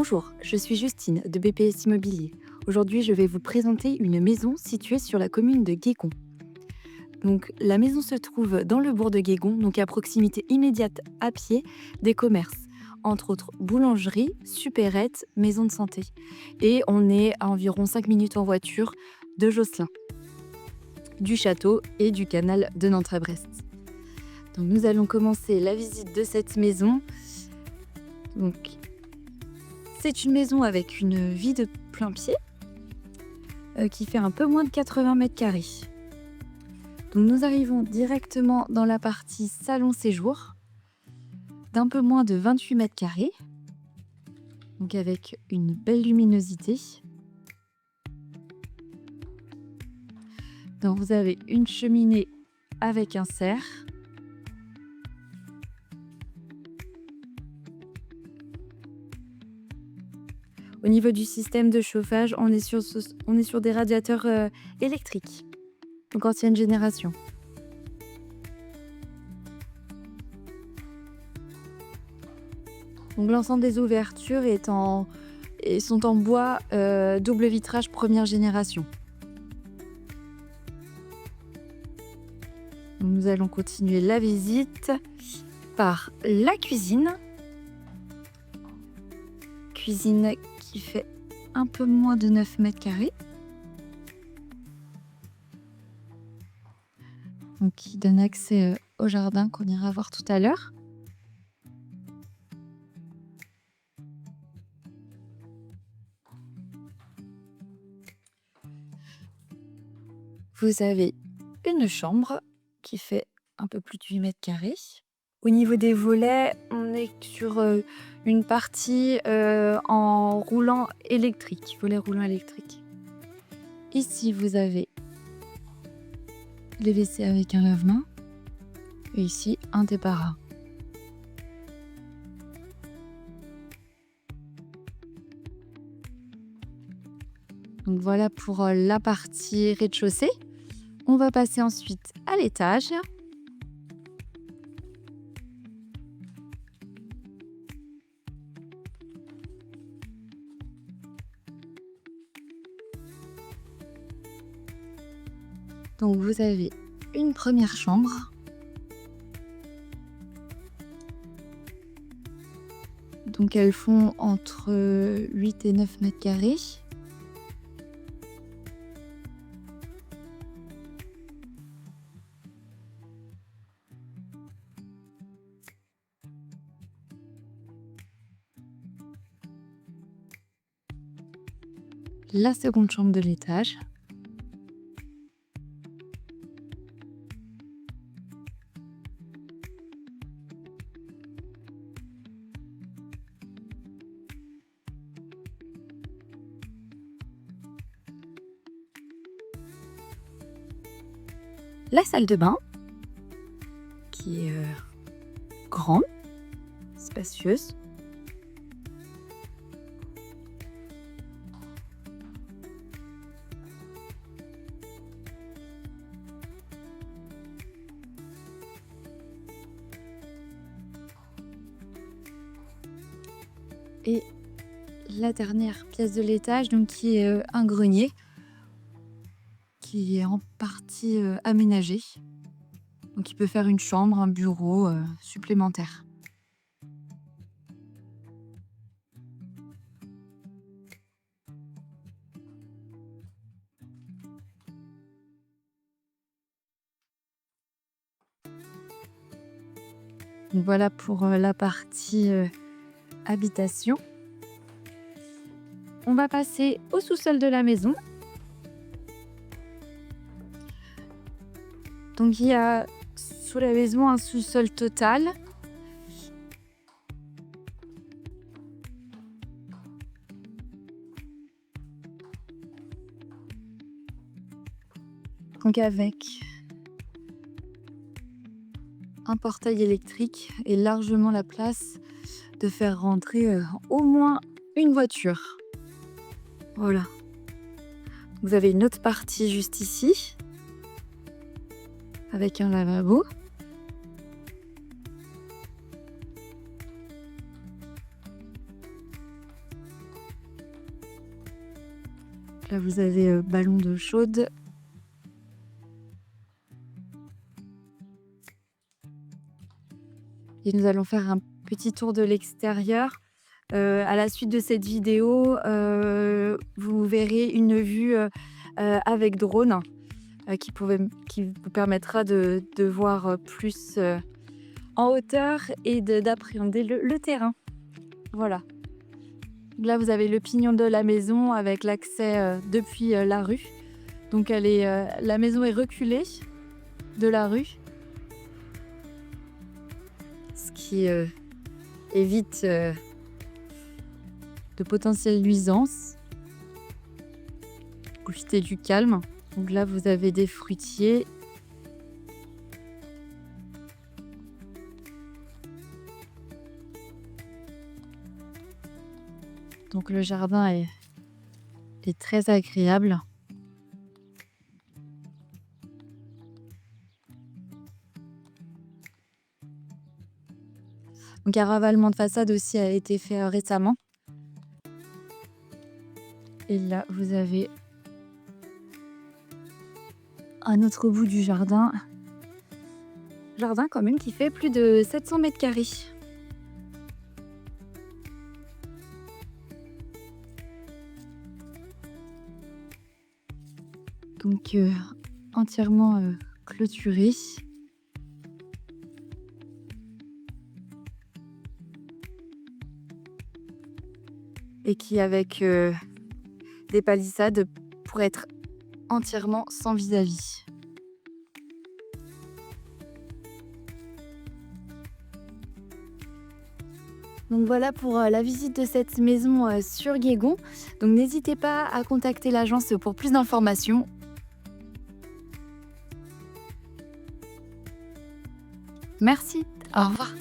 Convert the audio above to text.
Bonjour, je suis Justine de BPS Immobilier. Aujourd'hui, je vais vous présenter une maison située sur la commune de Guégon. Donc, la maison se trouve dans le bourg de Guégon, donc à proximité immédiate à pied des commerces, entre autres boulangerie, supérette, maison de santé. Et on est à environ 5 minutes en voiture de Josselin, du château et du canal de Nantes à Brest. Donc, nous allons commencer la visite de cette maison. Donc, c'est une maison avec une vie de plein pied qui fait un peu moins de 80 mètres carrés. Donc nous arrivons directement dans la partie salon séjour d'un peu moins de 28 mètres carrés, donc avec une belle luminosité. Donc vous avez une cheminée avec un serre. Au niveau du système de chauffage, on est sur des radiateurs électriques, donc ancienne génération. Donc l'ensemble des ouvertures sont en bois double vitrage première génération. Donc nous allons continuer la visite par la cuisine. Cuisine qui fait un peu moins de 9 mètres carrés. Donc qui donne accès au jardin qu'on ira voir tout à l'heure. Vous avez une chambre qui fait un peu plus de 8 mètres carrés. Au niveau des volets, on est sur une partie en roulant électrique, volet roulant électrique. Ici, vous avez les WC avec un lave-main et ici, un débarras. Donc voilà pour la partie rez-de-chaussée. On va passer ensuite à l'étage. Donc vous avez une première chambre. Donc elles font entre 8 et 9 mètres carrés. La seconde chambre de l'étage. La salle de bain, qui est grande, spacieuse. Et la dernière pièce de l'étage, donc qui est un grenier, qui est en partie aménagé. Donc il peut faire une chambre, un bureau supplémentaire. Donc voilà pour la partie habitation. On va passer au sous-sol de la maison. Donc il y a sous la maison un sous-sol total. Donc avec un portail électrique et largement la place de faire rentrer au moins une voiture. Voilà. Vous avez une autre partie juste ici, avec un lavabo. Là, vous avez ballon d'eau chaude. Et nous allons faire un petit tour de l'extérieur. À la suite de cette vidéo, vous verrez une vue avec drone qui vous permettra de voir plus en hauteur et d'appréhender le terrain. Voilà. Là, vous avez le pignon de la maison avec l'accès depuis la rue. Donc, la maison est reculée de la rue, ce qui évite de potentielles nuisances. Profitez du calme. Donc là, vous avez des fruitiers. Donc le jardin est très agréable. Donc un ravalement de façade aussi a été fait récemment. Et là, vous avez un autre bout du jardin. Jardin quand même qui fait plus de 700 mètres carrés. Donc entièrement clôturé. Et qui avec des palissades pour être entièrement sans vis-à-vis. Donc voilà pour la visite de cette maison sur Guégon. Donc n'hésitez pas à contacter l'agence pour plus d'informations. Merci, au revoir.